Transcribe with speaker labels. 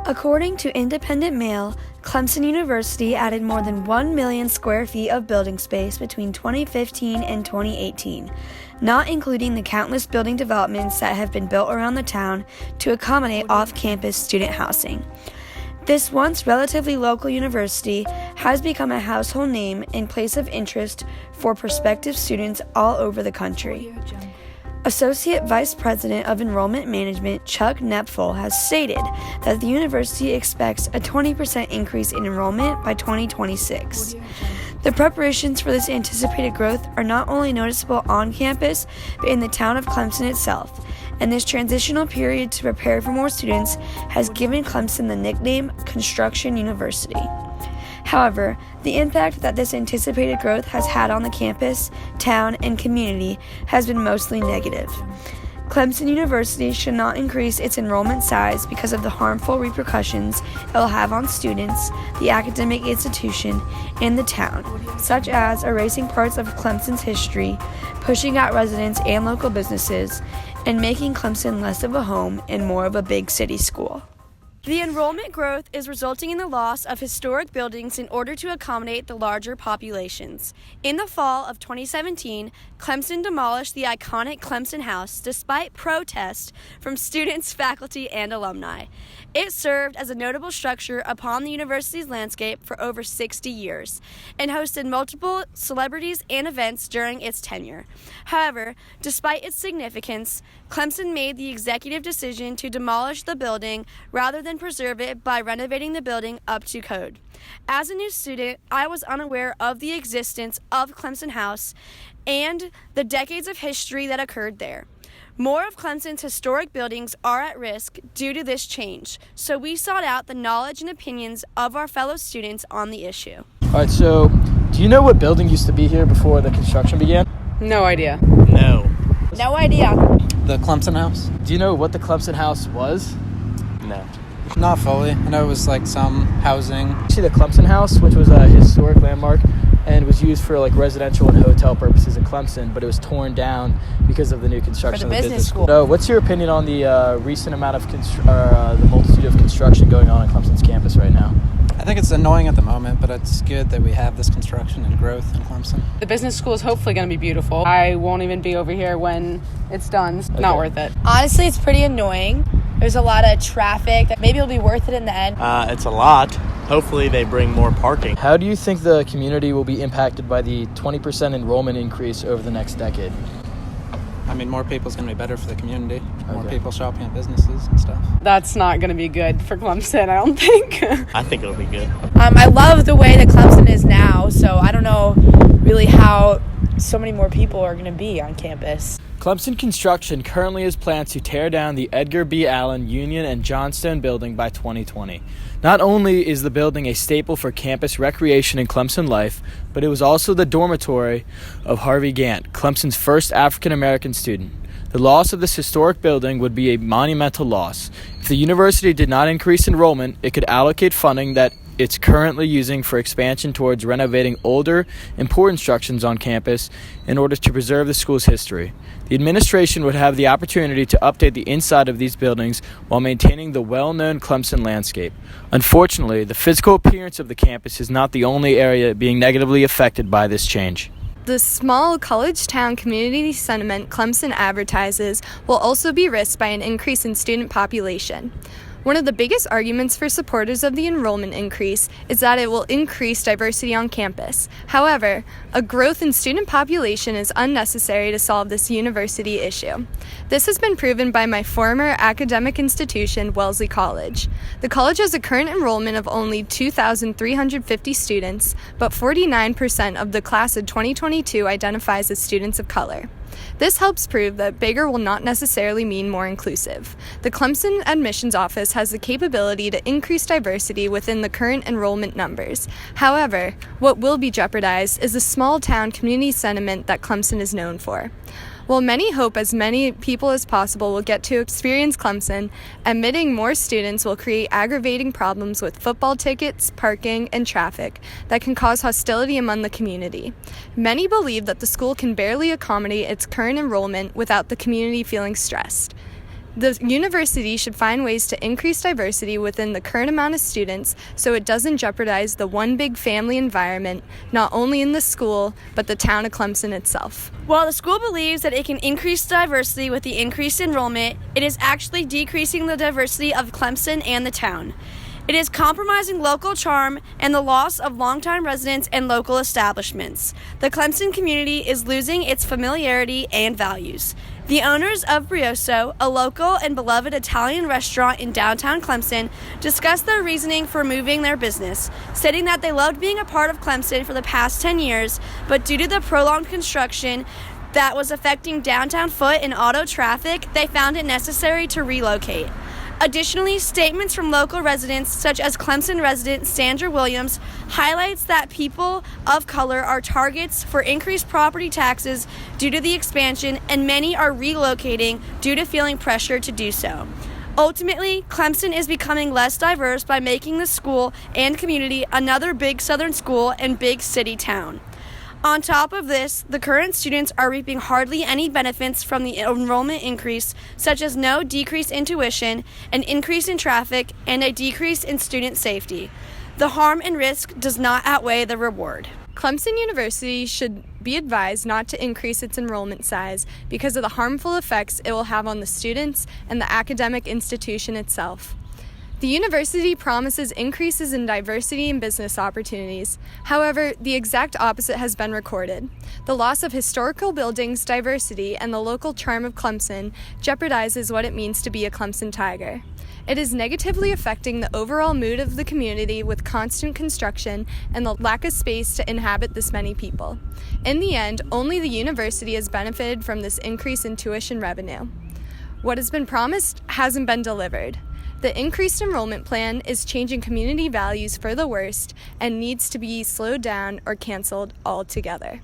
Speaker 1: According to Independent Mail, Clemson University added more than 1 million square feet of building space between 2015 and 2018, not including the countless building developments that have been built around the town to accommodate off-campus student housing. This once relatively local university has become a household name and place of interest for prospective students all over the country. Associate Vice President of Enrollment Management Chuck Nepfel has stated that the university expects a 20% increase in enrollment by 2026. The preparations for this anticipated growth are not only noticeable on campus, but in the town of Clemson itself, and this transitional period to prepare for more students has given Clemson the nickname Construction University. However, the impact that this anticipated growth has had on the campus, town, and community has been mostly negative. Clemson University should not increase its enrollment size because of the harmful repercussions it will have on students, the academic institution, and the town, such as erasing parts of Clemson's history, pushing out residents and local businesses, and making Clemson less of a home and more of a big city school. The enrollment growth is resulting in the loss of historic buildings in order to accommodate the larger populations. In the fall of 2017, Clemson demolished the iconic Clemson House despite protest from students, faculty, and alumni. It served as a notable structure upon the university's landscape for over 60 years and hosted multiple celebrities and events during its tenure. However, despite its significance, Clemson made the executive decision to demolish the building rather than preserve it by renovating the building up to code. As a new student, I was unaware of the existence of Clemson House and the decades of history that occurred there. More of Clemson's historic buildings are at risk due to this change, so we sought out the knowledge and opinions of our fellow students on the issue.
Speaker 2: All right, so do you know what building used to be here before the construction began?
Speaker 3: No idea.
Speaker 4: No.
Speaker 3: No idea.
Speaker 5: The Clemson House?
Speaker 2: Do you know what the Clemson House was?
Speaker 4: No.
Speaker 5: Not fully. I know it was like some housing.
Speaker 2: See, the Clemson House, which was a historic landmark and was used for like residential and hotel purposes in Clemson, but it was torn down because of the new construction
Speaker 3: For the
Speaker 2: of the
Speaker 3: business school.
Speaker 2: So what's your opinion on the recent amount of the multitude of construction going on Clemson's campus right now?
Speaker 5: I think it's annoying at the moment, but it's good that we have this construction and growth in Clemson.
Speaker 3: The business school is hopefully going to be beautiful. I won't even be over here when it's done. It's not worth it.
Speaker 6: Honestly, it's pretty annoying. There's a lot of traffic. Maybe it'll be worth it in the end.
Speaker 4: It's a lot. Hopefully they bring more parking.
Speaker 2: How do you think the community will be impacted by the 20% enrollment increase over the next decade?
Speaker 5: I mean, more people's going to be better for the community. More
Speaker 2: Okay.
Speaker 5: people shopping at businesses and stuff.
Speaker 3: That's not going to be good for Clemson, I don't think.
Speaker 4: I think it'll be good.
Speaker 6: I love the way that Clemson is now, so I don't know really how so many more people are going to be on campus.
Speaker 2: Clemson Construction currently has plans to tear down the Edgar B. Allen Union and Johnstone building by 2020. Not only is the building a staple for campus recreation and Clemson life, but it was also the dormitory of Harvey Gantt, Clemson's first African-American student. The loss of this historic building would be a monumental loss. If the university did not increase enrollment, it could allocate funding that it's currently using for expansion towards renovating older, important structures on campus in order to preserve the school's history. The administration would have the opportunity to update the inside of these buildings while maintaining the well-known Clemson landscape. Unfortunately, the physical appearance of the campus is not the only area being negatively affected by this change.
Speaker 7: The small college town community sentiment Clemson advertises will also be risked by an increase in student population. One of the biggest arguments for supporters of the enrollment increase is that it will increase diversity on campus. However, a growth in student population is unnecessary to solve this university issue. This has been proven by my former academic institution, Wellesley College. The college has a current enrollment of only 2,350 students, but 49% of the class of 2022 identifies as students of color. This helps prove that bigger will not necessarily mean more inclusive. The Clemson Admissions Office has the capability to increase diversity within the current enrollment numbers. However, what will be jeopardized is the small-town community sentiment that Clemson is known for. While many hope as many people as possible will get to experience Clemson, admitting more students will create aggravating problems with football tickets, parking, and traffic that can cause hostility among the community. Many believe that the school can barely accommodate its current enrollment without the community feeling stressed. The university should find ways to increase diversity within the current amount of students so it doesn't jeopardize the one big family environment, not only in the school, but the town of Clemson itself.
Speaker 1: While the school believes that it can increase diversity with the increased enrollment, it is actually decreasing the diversity of Clemson and the town. It is compromising local charm and the loss of longtime residents and local establishments. The Clemson community is losing its familiarity and values. The owners of Brioso, a local and beloved Italian restaurant in downtown Clemson, discussed their reasoning for moving their business, stating that they loved being a part of Clemson for the past 10 years, but due to the prolonged construction that was affecting downtown foot and auto traffic, they found it necessary to relocate. Additionally, statements from local residents, such as Clemson resident Sandra Williams, highlights that people of color are targets for increased property taxes due to the expansion, and many are relocating due to feeling pressure to do so. Ultimately, Clemson is becoming less diverse by making the school and community another big southern school and big city town. On top of this, the current students are reaping hardly any benefits from the enrollment increase, such as no decrease in tuition, an increase in traffic, and a decrease in student safety. The harm and risk does not outweigh the reward.
Speaker 7: Clemson University should be advised not to increase its enrollment size because of the harmful effects it will have on the students and the academic institution itself. The university promises increases in diversity and business opportunities. However, the exact opposite has been recorded. The loss of historical buildings, diversity, and the local charm of Clemson jeopardizes what it means to be a Clemson Tiger. It is negatively affecting the overall mood of the community with constant construction and the lack of space to inhabit this many people. In the end, only the university has benefited from this increase in tuition revenue. What has been promised hasn't been delivered. The increased enrollment plan is changing community values for the worst and needs to be slowed down or canceled altogether.